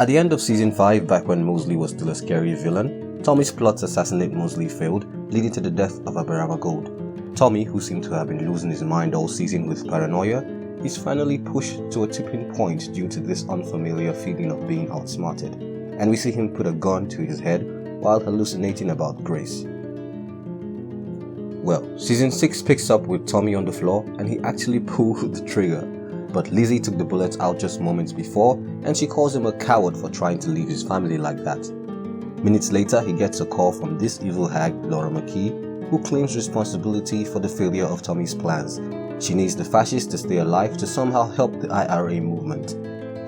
At the end of Season 5, back when Mosley was still a scary villain, Tommy's plot to assassinate Mosley failed, leading to the death of Aberama Gold. Tommy, who seemed to have been losing his mind all season with paranoia, is finally pushed to a tipping point due to this unfamiliar feeling of being outsmarted, and we see him put a gun to his head while hallucinating about Grace. Well, Season 6 picks up with Tommy on the floor and he actually pulled the trigger, but Lizzie took the bullets out just moments before and she calls him a coward for trying to leave his family like that. Minutes later, he gets a call from this evil hag, Laura McKee, who claims responsibility for the failure of Tommy's plans. She needs the fascists to stay alive to somehow help the IRA movement.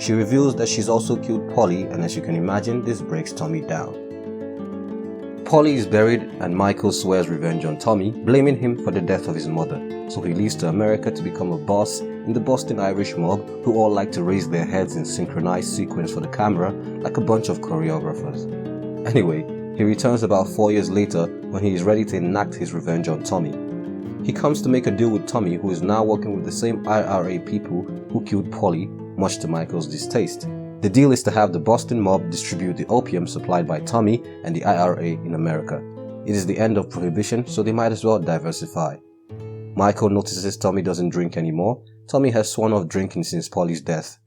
She reveals that she's also killed Polly, and as you can imagine, this breaks Tommy down. Polly is buried and Michael swears revenge on Tommy, blaming him for the death of his mother, so he leaves to America to become a boss in the Boston Irish mob, who all like to raise their heads in synchronized sequence for the camera like a bunch of choreographers. Anyway, he returns about 4 years later when he is ready to enact his revenge on Tommy. He comes to make a deal with Tommy, who is now working with the same IRA people who killed Polly, much to Michael's distaste. The deal is to have the Boston mob distribute the opium supplied by Tommy and the IRA in America. It is the end of prohibition, so they might as well diversify. Michael notices Tommy doesn't drink anymore. Tommy has sworn off drinking since Polly's death.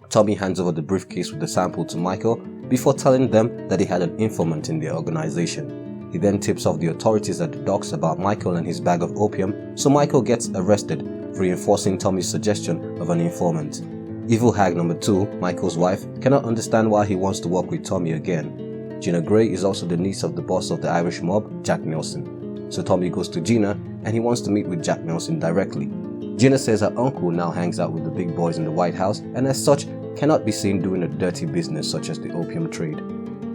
Tommy hands over the briefcase with the sample to Michael before telling them that he had an informant in their organization. He then tips off the authorities at the docks about Michael and his bag of opium, so Michael gets arrested, reinforcing Tommy's suggestion of an informant. Evil hag number 2, Michael's wife, cannot understand why he wants to work with Tommy again. Gina Gray is also the niece of the boss of the Irish mob, Jack Nelson. So Tommy goes to Gina and he wants to meet with Jack Nelson directly. Gina says her uncle now hangs out with the big boys in the White House and as such cannot be seen doing a dirty business such as the opium trade.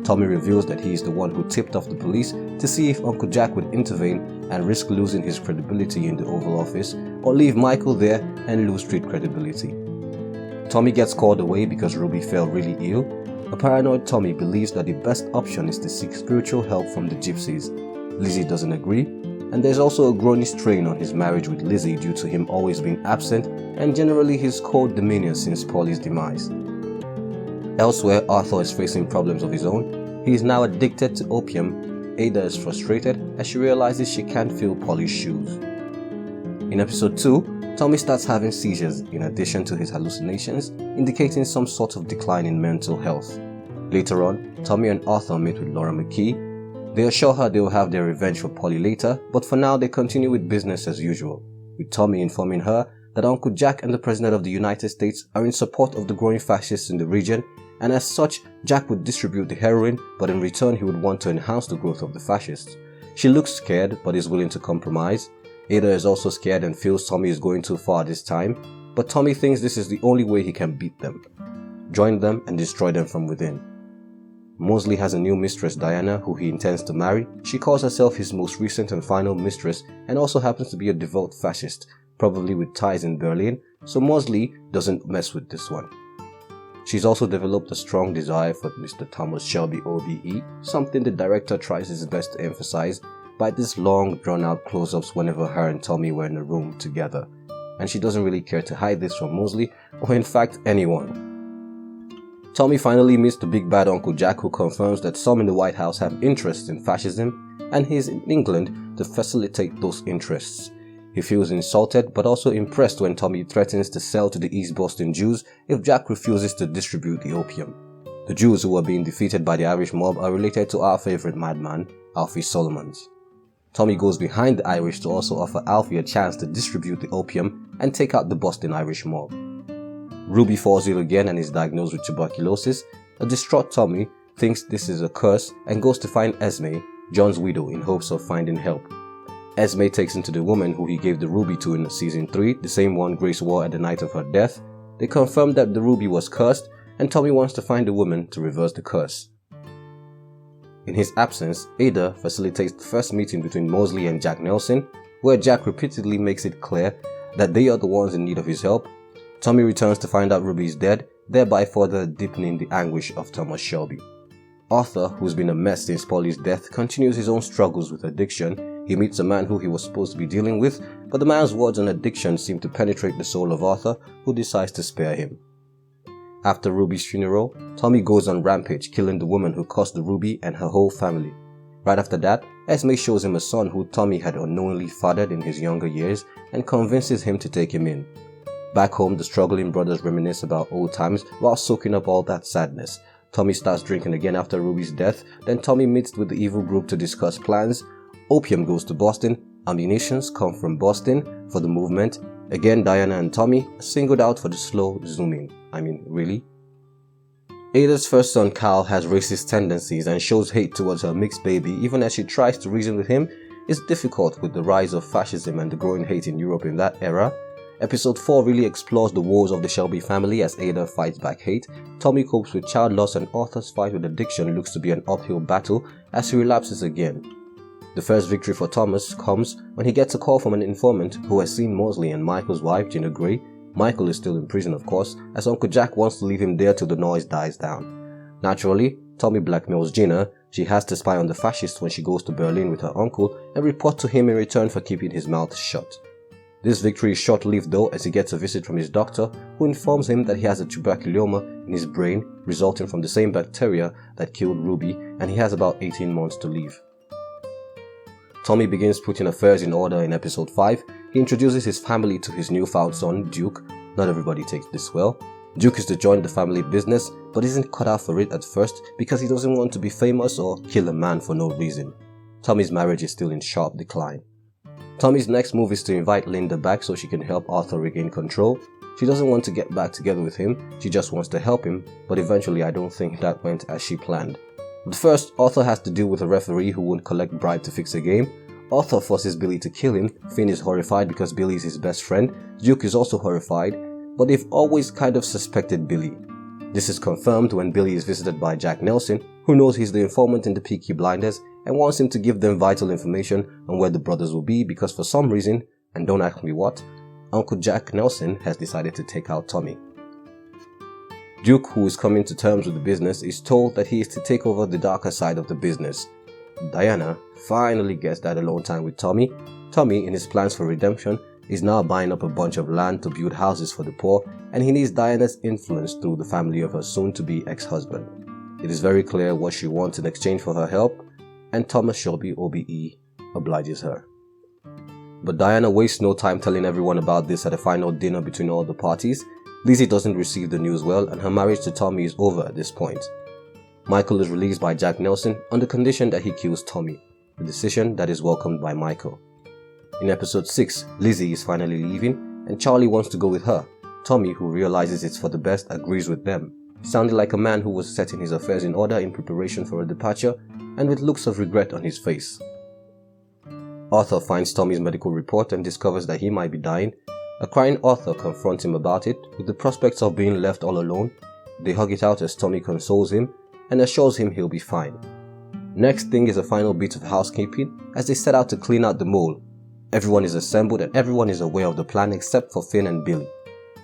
Tommy reveals that he is the one who tipped off the police to see if Uncle Jack would intervene and risk losing his credibility in the Oval Office, or leave Michael there and lose street credibility. Tommy gets called away because Ruby fell really ill. A paranoid Tommy believes that the best option is to seek spiritual help from the gypsies. Lizzie doesn't agree, and there's also a growing strain on his marriage with Lizzie due to him always being absent and generally his cold demeanor since Polly's demise. Elsewhere, Arthur is facing problems of his own. He is now addicted to opium. Ada is frustrated as she realizes she can't fill Polly's shoes. In episode 2, Tommy starts having seizures in addition to his hallucinations, indicating some sort of decline in mental health. Later on, Tommy and Arthur meet with Laura McKee. They assure her they will have their revenge for Polly later, but for now they continue with business as usual, with Tommy informing her that Uncle Jack and the President of the United States are in support of the growing fascists in the region, and as such, Jack would distribute the heroin, but in return he would want to enhance the growth of the fascists. She looks scared, but is willing to compromise. Ada is also scared and feels Tommy is going too far this time, but Tommy thinks this is the only way he can beat them. Join them and destroy them from within. Mosley has a new mistress, Diana, who he intends to marry. She calls herself his most recent and final mistress and also happens to be a devout fascist, probably with ties in Berlin, so Mosley doesn't mess with this one. She's also developed a strong desire for Mr. Thomas Shelby OBE, something the director tries his best to emphasize by these long drawn-out close-ups whenever her and Tommy were in a room together, and she doesn't really care to hide this from Mosley, or in fact anyone. Tommy finally meets the big bad Uncle Jack, who confirms that some in the White House have interests in fascism, and he is in England to facilitate those interests. He feels insulted but also impressed when Tommy threatens to sell to the East Boston Jews if Jack refuses to distribute the opium. The Jews who are being defeated by the Irish mob are related to our favorite madman, Alfie Solomons. Tommy goes behind the Irish to also offer Alfie a chance to distribute the opium and take out the Boston Irish mob. Ruby falls ill again and is diagnosed with tuberculosis. A distraught Tommy thinks this is a curse and goes to find Esme, John's widow, in hopes of finding help. Esme takes him to the woman who he gave the ruby to in season 3, the same one Grace wore at the night of her death. They confirm that the ruby was cursed and Tommy wants to find the woman to reverse the curse. In his absence, Ada facilitates the first meeting between Mosley and Jack Nelson, where Jack repeatedly makes it clear that they are the ones in need of his help. Tommy returns to find out Ruby is dead, thereby further deepening the anguish of Thomas Shelby. Arthur, who's been a mess since Polly's death, continues his own struggles with addiction. He meets a man who he was supposed to be dealing with, but the man's words on addiction seem to penetrate the soul of Arthur, who decides to spare him. After Ruby's funeral, Tommy goes on rampage, killing the woman who caused the Ruby and her whole family. Right after that, Esme shows him a son who Tommy had unknowingly fathered in his younger years and convinces him to take him in. Back home, the struggling brothers reminisce about old times while soaking up all that sadness. Tommy starts drinking again after Ruby's death, then Tommy meets with the evil group to discuss plans. Opium goes to Boston, ammunitions come from Boston for the movement. Again, Diana and Tommy are singled out for the slow zooming. I mean, really? Ada's first son Carl has racist tendencies and shows hate towards her mixed baby even as she tries to reason with him. It's difficult with the rise of fascism and the growing hate in Europe in that era. Episode 4 really explores the woes of the Shelby family as Ada fights back hate. Tommy copes with child loss and Arthur's fight with addiction looks to be an uphill battle as he relapses again. The first victory for Thomas comes when he gets a call from an informant who has seen Mosley and Michael's wife, Gina Gray. Michael is still in prison, of course, as Uncle Jack wants to leave him there till the noise dies down. Naturally, Tommy blackmails Gina. She has to spy on the fascists when she goes to Berlin with her uncle and report to him in return for keeping his mouth shut. This victory is short-lived though, as he gets a visit from his doctor who informs him that he has a tuberculoma in his brain resulting from the same bacteria that killed Ruby, and he has about 18 months to live. Tommy begins putting affairs in order in episode 5. He introduces his family to his newfound son, Duke. Not everybody takes this well. Duke is to join the family business, but isn't cut out for it at first because he doesn't want to be famous or kill a man for no reason. Tommy's marriage is still in sharp decline. Tommy's next move is to invite Linda back so she can help Arthur regain control. She doesn't want to get back together with him, she just wants to help him, but eventually I don't think that went as she planned. But first, Arthur has to deal with a referee who won't collect bribe to fix a game. Arthur forces Billy to kill him. Finn is horrified because Billy is his best friend. Duke is also horrified, but they've always kind of suspected Billy. This is confirmed when Billy is visited by Jack Nelson, who knows he's the informant in the Peaky Blinders and wants him to give them vital information on where the brothers will be because for some reason, and don't ask me what, Uncle Jack Nelson has decided to take out Tommy. Duke, who is coming to terms with the business, is told that he is to take over the darker side of the business. Diana finally gets that alone time with Tommy. Tommy, in his plans for redemption, is now buying up a bunch of land to build houses for the poor, and he needs Diana's influence through the family of her soon-to-be ex-husband. It is very clear what she wants in exchange for her help, and Thomas Shelby OBE obliges her. But Diana wastes no time telling everyone about this at a final dinner between all the parties. Lizzie doesn't receive the news well, and her marriage to Tommy is over at this point. Michael is released by Jack Nelson on the condition that he kills Tommy, a decision that is welcomed by Michael. In episode 6, Lizzie is finally leaving, and Charlie wants to go with her. Tommy, who realizes it's for the best, agrees with them, sounding like a man who was setting his affairs in order in preparation for a departure, and with looks of regret on his face. Arthur finds Tommy's medical report and discovers that he might be dying. A crying Arthur confronts him about it, with the prospects of being left all alone. They hug it out as Tommy consoles him and assures him he'll be fine. Next thing is a final bit of housekeeping as they set out to clean out the mole. Everyone is assembled and everyone is aware of the plan except for Finn and Billy.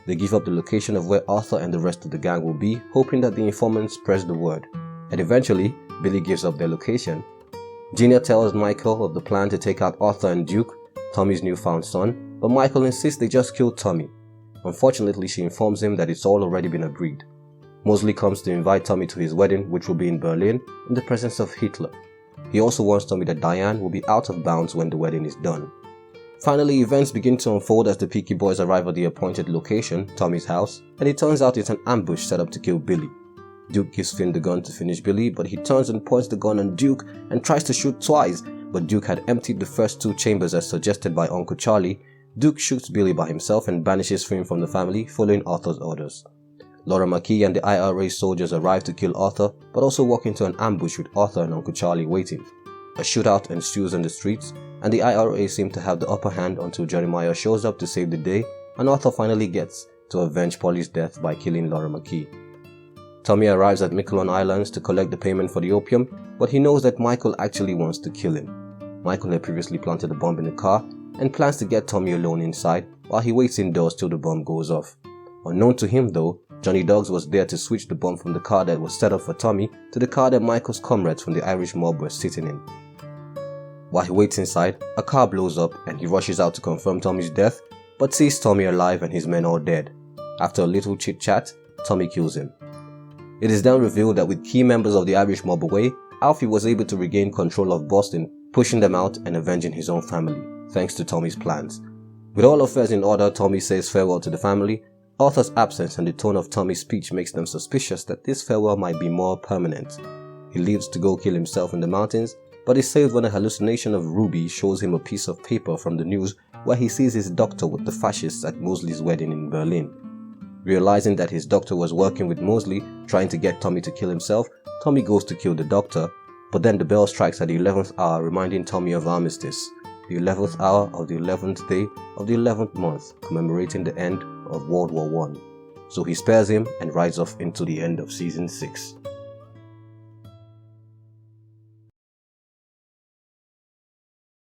They give up the location of where Arthur and the rest of the gang will be, hoping that the informants spread the word. And eventually, Billy gives up their location. Gina tells Michael of the plan to take out Arthur and Duke, Tommy's newfound son, but Michael insists they just killed Tommy. Unfortunately, she informs him that it's all already been agreed. Mosley comes to invite Tommy to his wedding, which will be in Berlin, in the presence of Hitler. He also warns Tommy that Diane will be out of bounds when the wedding is done. Finally, events begin to unfold as the Peaky Boys arrive at the appointed location, Tommy's house, and it turns out it's an ambush set up to kill Billy. Duke gives Finn the gun to finish Billy, but he turns and points the gun on Duke and tries to shoot twice, but Duke had emptied the first 2 chambers as suggested by Uncle Charlie. Duke shoots Billy by himself and banishes Finn from the family, following Arthur's orders. Laura McKee and the IRA soldiers arrive to kill Arthur, but also walk into an ambush with Arthur and Uncle Charlie waiting. A shootout ensues on the streets, and the IRA seem to have the upper hand until Jeremiah shows up to save the day, and Arthur finally gets to avenge Polly's death by killing Laura McKee. Tommy arrives at Miquelon Islands to collect the payment for the opium, but he knows that Michael actually wants to kill him. Michael had previously planted a bomb in the car and plans to get Tommy alone inside while he waits indoors till the bomb goes off. Unknown to him though, Johnny Dogs was there to switch the bomb from the car that was set up for Tommy to the car that Michael's comrades from the Irish mob were sitting in. While he waits inside, a car blows up and he rushes out to confirm Tommy's death, but sees Tommy alive and his men all dead. After a little chit-chat, Tommy kills him. It is then revealed that with key members of the Irish mob away, Alfie was able to regain control of Boston, pushing them out and avenging his own family, thanks to Tommy's plans. With all affairs in order, Tommy says farewell to the family. Arthur's absence and the tone of Tommy's speech makes them suspicious that this farewell might be more permanent. He leaves to go kill himself in the mountains, but is saved when a hallucination of Ruby shows him a piece of paper from the news where he sees his doctor with the fascists at Mosley's wedding in Berlin. Realizing that his doctor was working with Mosley, trying to get Tommy to kill himself, Tommy goes to kill the doctor, but then the bell strikes at the 11th hour, reminding Tommy of armistice, the 11th hour of the 11th day of the 11th month, commemorating the end of World War I. So he spares him and rides off into the end of Season 6.